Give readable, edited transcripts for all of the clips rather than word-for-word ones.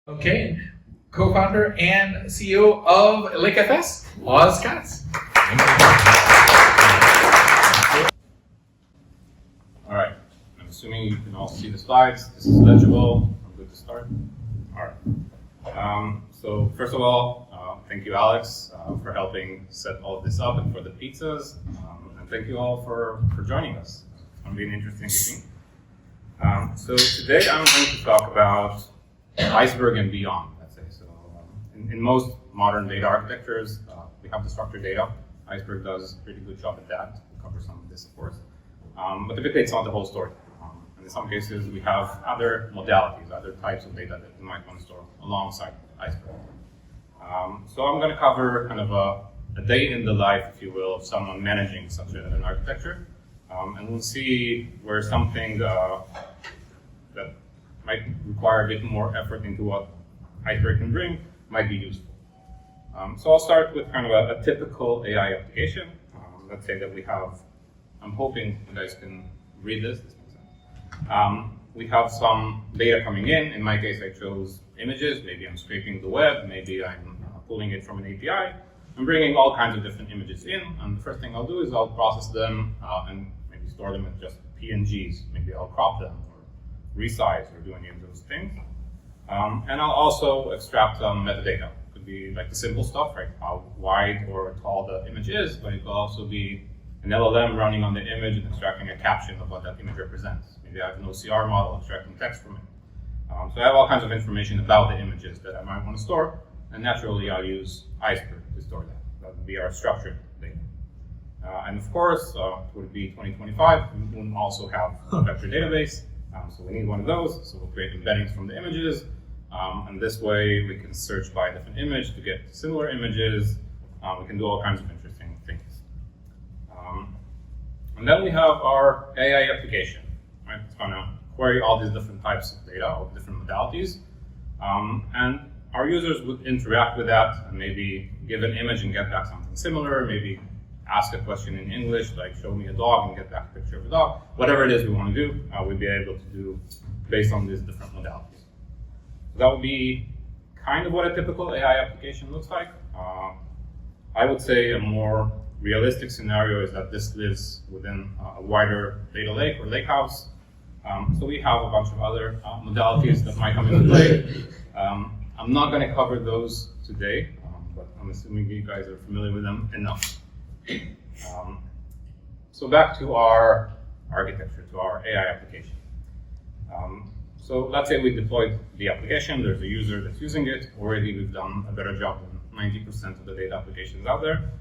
Okay, co-founder and CEO of lakeFS, Katz. All right, I'm assuming you can all see the slides. This is legible. I'm good to start. All right. So first of all, thank you, Alex, for helping set all of this up and for the pizzas. And thank you all for joining us. It's going to be an interesting evening. So today I'm going to talk about Iceberg and Beyond, let's say. So in most modern data architectures, we have the structured data. Iceberg does a pretty good job at that. We'll cover some of this, of course. But typically it's not the whole story. And in some cases, we have other modalities, other types of data that we might want to store alongside Iceberg. So I'm going to cover kind of a day in the life, if you will, of someone managing such an architecture. And we'll see where something that might require a bit more effort into what Iceberg can bring might be useful. So I'll start with kind of a typical AI application. Let's say that we have, I'm hoping you guys can read this. This makes sense. We have some data coming in. In my case, I chose images. Maybe I'm scraping the web. Maybe I'm pulling it from an API. I'm bringing all kinds of different images in. And the first thing I'll do is I'll process them and maybe store them as just PNGs. Maybe I'll crop them or resize or do any of those things. And I'll also extract some metadata. It could be like the simple stuff, right? How wide or tall the image is, but it could also be an LLM running on the image and extracting a caption of what that image represents. Maybe I have an OCR model extracting text from it. So I have all kinds of information about the images that I might want to store, and naturally I'll use Iceberg to store that. That would be our structured data. And of course, it would be 2025, we will also have a vector database. So we need one of those, so we'll create embeddings from the images, and this way we can search by a different image to get similar images. We can do all kinds of interesting things. And then we have our AI application, right? It's going to query all these different types of data, all different modalities, and our users would interact with that and maybe give an image and get back something similar, maybe ask a question in English, like show me a dog and get back a picture of a dog. Whatever it is we want to do, we'll be able to do based on these different modalities. So that would be kind of what a typical AI application looks like. I would say a more realistic scenario is that this lives within a wider data lake or lakehouse. So we have a bunch of other modalities that might come into play. I'm not going to cover those today, but I'm assuming you guys are familiar with them enough. So back to our architecture, to our AI application. So let's say we deployed the application, there's a user that's using it. Already we've done a better job than 90% of the data applications out there.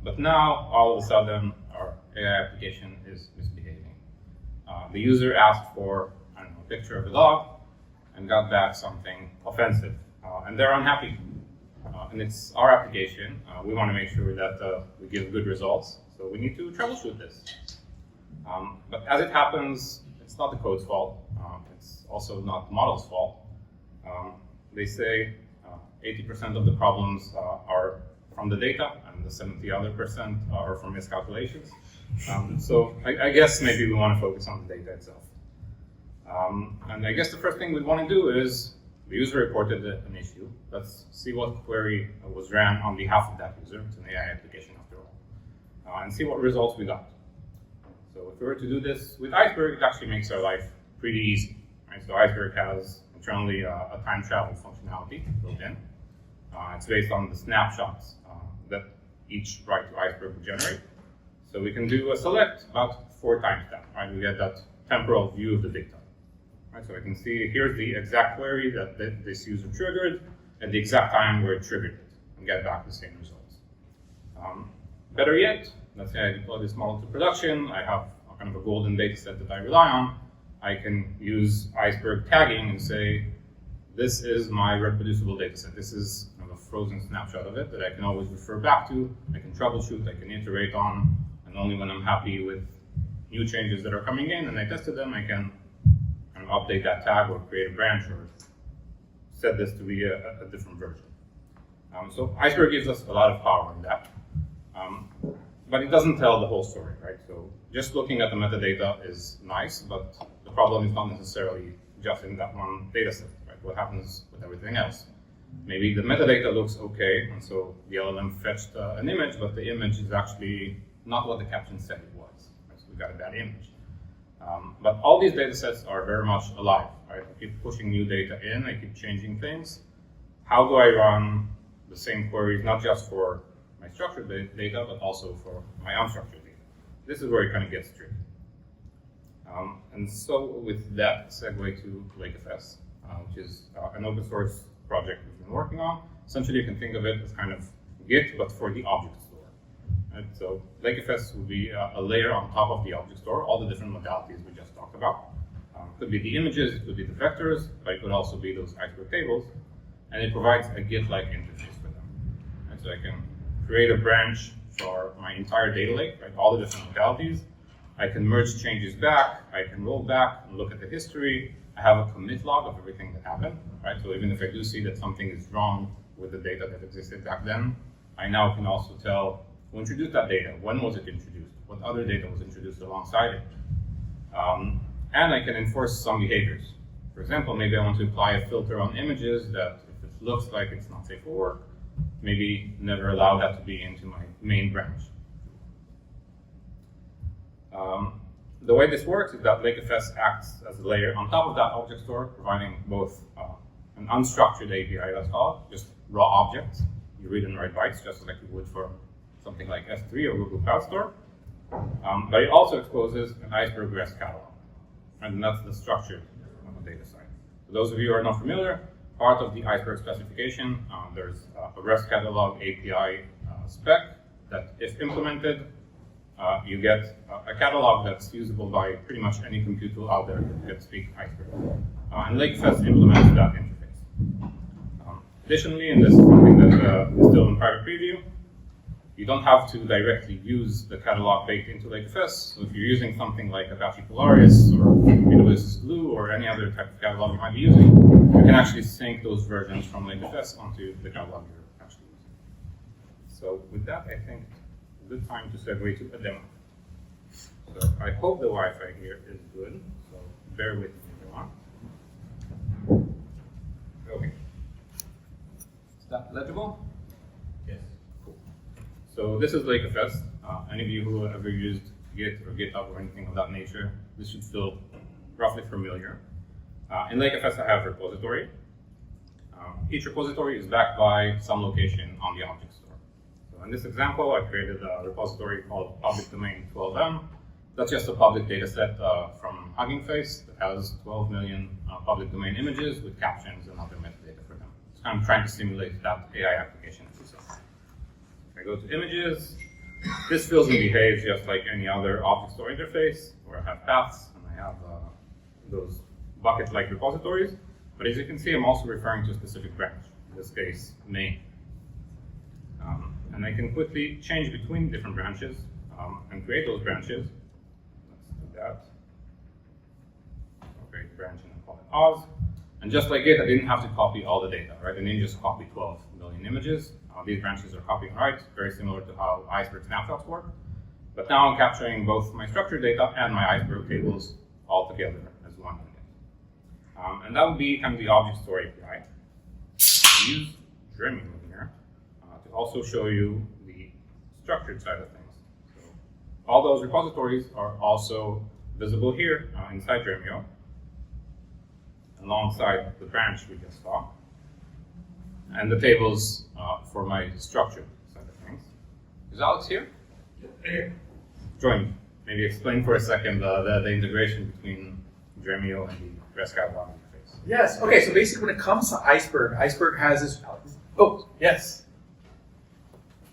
But now, all of a sudden, our AI application is misbehaving. The user asked for, I don't know, a picture of a dog and got back something offensive, and they're unhappy. And it's our application. We want to make sure that we give good results. So we need to troubleshoot this. But as it happens, it's not the code's fault. It's also not the model's fault. They say 80% of the problems are from the data, and the 70% are from miscalculations. So I guess maybe we want to focus on the data itself. And I guess the first thing we want to do is the user reported an issue. Let's see what query was ran on behalf of that user. It's an AI application after all. And see what results we got. So if we were to do this with Iceberg, it actually makes our life pretty easy. Right? So Iceberg has internally a time travel functionality built in. It's based on the snapshots that each write to Iceberg will generate. So we can do a select about 4 times that. Right? We get that temporal view of the data. Right, so I can see here's the exact query that this user triggered at the exact time where it triggered it and get back the same results. Better yet, let's say I deploy this model to production. I have a kind of a golden data set that I rely on. I can use Iceberg tagging and say, this is my reproducible data set. This is kind of a frozen snapshot of it that I can always refer back to. I can troubleshoot, I can iterate on, and only when I'm happy with new changes that are coming in and I tested them, I can update that tag or create a branch or set this to be a different version. So Iceberg gives us a lot of power in that, but it doesn't tell the whole story, right? So just looking at the metadata is nice, but the problem is not necessarily just in that one data set, right? what happens with everything else. Maybe the metadata looks okay, and so the LLM fetched an image, but the image is actually not what the caption said it was. Right? So we got a bad image. But all these data sets are very much alive. Right? I keep pushing new data in, I keep changing things. How do I run the same queries, not just for my structured data, but also for my unstructured data? This is where it kind of gets tricky. And so with that, segue to lakeFS, which is an open source project we've been working on. Essentially, you can think of it as kind of Git, but for the object store. Right? So lakeFS would be a layer on top of the object store, all the different modalities we just talked about. It could be the images, it could be the vectors, but it could also be those Iceberg tables. And it provides a Git-like interface for them. Right? So I can create a branch for my entire data lake, right? All the different modalities. I can merge changes back, I can roll back and look at the history. I have a commit log of everything that happened, right? So even if I do see that something is wrong with the data that existed back then, I now can also tell who introduced that data, when was it introduced, what other data was introduced alongside it. And I can enforce some behaviors. For example, maybe I want to apply a filter on images that if it looks like it's not safe for work, maybe never allow that to be into my main branch. The way this works is that lakeFS acts as a layer on top of that object store, providing both an unstructured API, let's call it, just raw objects. You read and write bytes, just like you would for something like S3 or Google Cloud Store. But it also exposes an Iceberg REST catalog, and that's the structured data side. For those of you who are not familiar, part of the Iceberg specification, there's a REST catalog API spec that, if implemented, you get a catalog that's usable by pretty much any compute tool out there that can speak Iceberg. And lakeFS implements that interface. Additionally, and this is something that is still in private preview, you don't have to directly use the catalog baked into lakeFS. So if you're using something like Apache Polaris or AWS Glue or any other type of catalog you might be using, you can actually sync those versions from lakeFS onto the catalog you're actually using. So with that, I think good time to segue to a demo. So I hope the Wi-Fi here is good, so bear with me, everyone. Okay. Is that legible? Yes. Cool. So this is lakeFS. Any of you who have ever used Git or GitHub or anything of that nature, this should feel roughly familiar. In lakeFS, I have a repository. Each repository is backed by some location on the object store. In this example, I created a repository called public domain 12m. That's just a public data set from Hugging Face that has 12 million public domain images with captions and other metadata for them. So I'm trying to simulate that AI application that you saw. If I go to images, this feels and behaves just like any other object store interface, where I have paths and I have those bucket-like repositories. But as you can see, I'm also referring to a specific branch, in this case, main. And I can quickly change between different branches and create those branches. Let's do that. I'll create a branch and I'll call it Oz. And just like it, I didn't have to copy all the data, right? I didn't just copy 12 million images. These branches are copy and write, very similar to how Iceberg snapshots work. But now I'm capturing both my structured data and my Iceberg tables all together as one unit. And that would be kind of the object store API. I use Dremio here to also show you the structured side of things. So all those repositories are also visible here inside Dremio, alongside the branch we just saw, and the tables for my structured side of things. Is Alex here? Here. Join me. Maybe explain for a second the integration between Dremio and the REST catalog interface. Yes. Okay. So basically, when it comes to Iceberg, Iceberg has this. Oh, yes.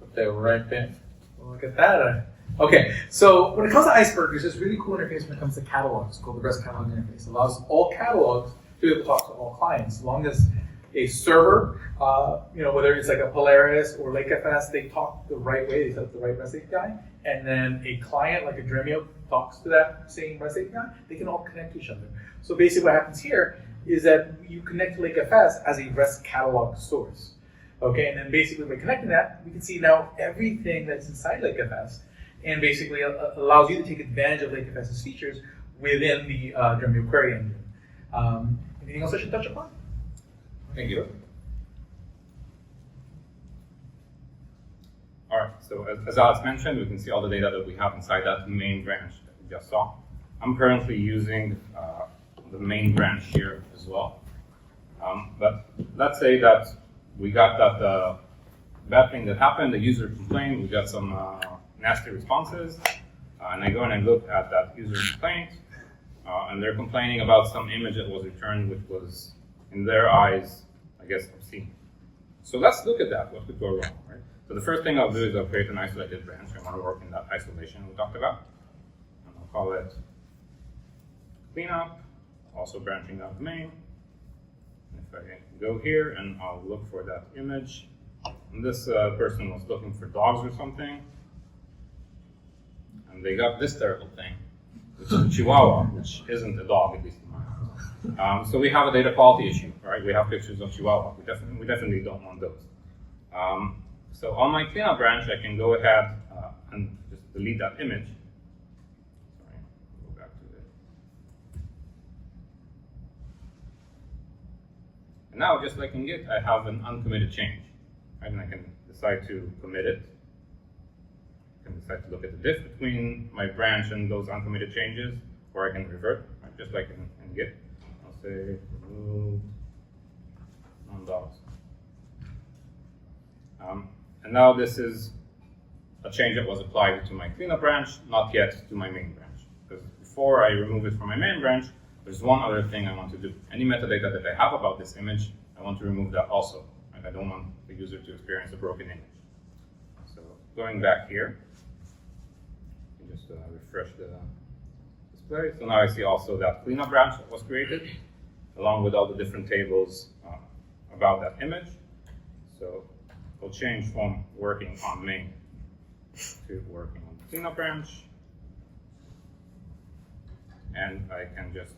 Put that right there. Look at that. Okay. So when it comes to Iceberg, there's this really cool interface when it comes to catalogs called the REST catalog interface. It allows all catalogs to be able to talk to all clients, as long as a server, whether it's like a Polaris or lakeFS, they talk the right way, they set up the right REST API, and then a client like a Dremio talks to that same REST API, they can all connect to each other. So basically what happens here is that you connect to lakeFS as a REST catalog source. Okay, and then basically by connecting that, we can see now everything that's inside lakeFS, and basically allows you to take advantage of lakeFS's features within the Dremio query engine. Anything else I should touch upon? Thank you. All right, so as Alex mentioned, we can see all the data that we have inside that main branch that we just saw. I'm currently using the main branch here as well. But let's say that we got that bad thing that happened, the user complained, we got some nasty responses, and I go in and look at that user complaint, and they're complaining about some image that was returned which was, in their eyes, I guess, obscene. So let's look at that, what could go wrong, right? So the first thing I'll do is I'll create an isolated branch. I want to work in that isolation we talked about. And I'll call it cleanup, also branching out main. If I go here and I'll look for that image, and this person was looking for dogs or something, and they got this terrible thing, which is a Chihuahua, which isn't a dog, at least in my eyes. So we have a data quality issue, right? We have pictures of Chihuahua. We definitely don't want those. So on my cleanup branch, I can go ahead and just delete that image. Sorry, go back to it. And now, just like in Git, I have an uncommitted change, right? And I can decide to commit it. I can decide to look at the diff between my branch and those uncommitted changes, or I can revert, right? Just like in Git. I'll say remove non-dogs. And now this is a change that was applied to my cleanup branch, not yet to my main branch. Because before I remove it from my main branch, there's one other thing I want to do. Any metadata that I have about this image, I want to remove that also. Right? I don't want the user to experience a broken image. So going back here, just refresh the display. So now I see also that cleanup branch that was created, along with all the different tables about that image. So we'll change from working on main to working on the cleanup branch. And I can just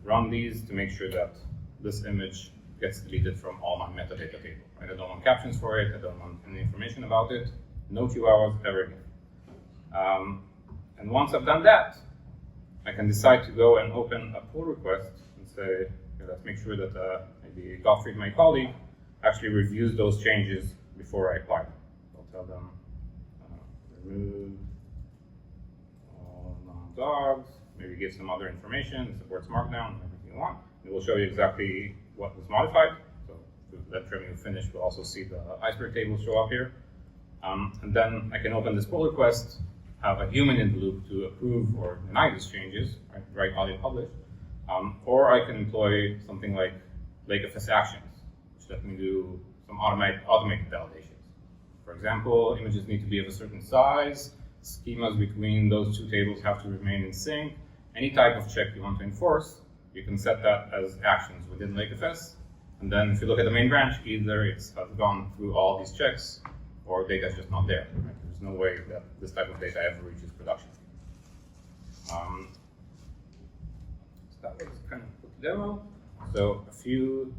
run these to make sure that this image gets deleted from all my metadata table. Right? I don't want captions for it, I don't want any information about it, no Chihuahuas ever again. And once I've done that, I can decide to go and open a pull request and say, okay, let's make sure that maybe Gottfried, my colleague, actually reviews those changes before I apply them. I'll tell them, remove all non-dogs, maybe give some other information, it supports Markdown, everything you want. It will show you exactly what was modified. So to let Dremio finish, we'll also see the Iceberg table show up here. And then I can open this pull request, have a human in the loop to approve or deny these changes, right? Write audit publish. Or I can employ something like lakeFS actions, which let me do some automated validations. For example, images need to be of a certain size, schemas between those two tables have to remain in sync. Any type of check you want to enforce, you can set that as actions within lakeFS. And then if you look at the main branch, either it's gone through all these checks, or data is just not there. Right? There's no way that this type of data ever reaches production. So that was kind of the demo. So a few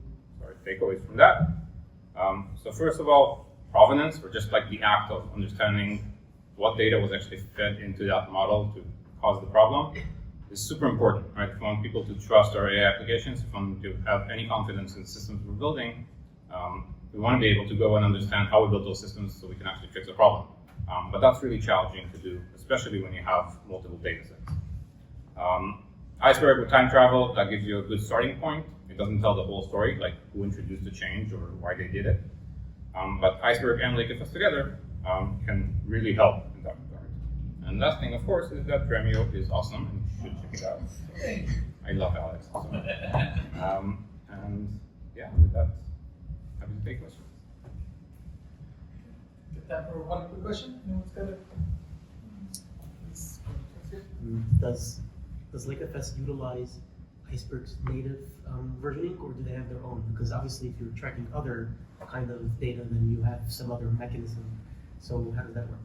takeaways from that. So first of all, provenance, or just like the act of understanding what data was actually fed into that model to cause the problem, is super important, right? If we want people to trust our AI applications, if we want to have any confidence in the systems we're building, we want to be able to go and understand how we build those systems so we can actually fix a problem. But that's really challenging to do, especially when you have multiple data sets. Iceberg with time travel, that gives you a good starting point. It doesn't tell the whole story, like who introduced the change or why they did it. But Iceberg and lakeFS together can really help in that regard. And last thing, of course, is that Dremio is awesome, and you should check it out. I love Alex. So. And yeah, with that, happy to take questions. Get time for one quick question. Anyone's got it? Does lakeFS utilize Iceberg's native versioning, or do they have their own? Because obviously, if you're tracking other kind of data, then you have some other mechanism. So how does that work?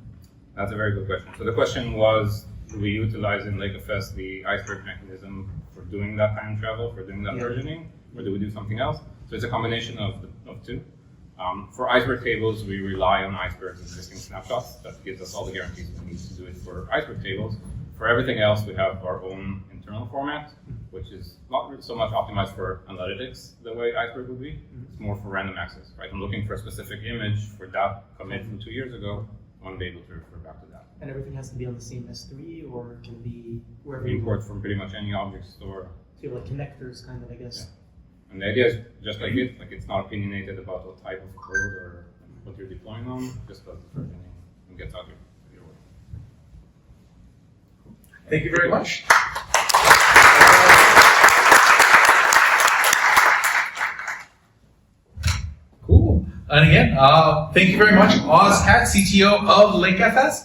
That's a very good question. So the question was, do we utilize in lakeFS the Iceberg mechanism for doing that time travel, for doing that versioning, or do we do something else? So it's a combination of two. For Iceberg tables, we rely on Iceberg's existing snapshots. That gives us all the guarantees we need to do it for Iceberg tables. For everything else, we have our own internal format, which is not so much optimized for analytics the way Iceberg would be. It's more for random access, right? I'm looking for a specific image for that commit from 2 years ago. I want to be able to refer back to that. And everything has to be on the same S3, or can it be wherever We you import want? from pretty much any object store. So you have like connectors, kind of, I guess. And the idea is just like Git, like it's not opinionated about what type of code or what you're deploying on, just does the versioning and gets out your way. Thank you very much. Cool. And again, thank you very much, Katz, CTO of lakeFS.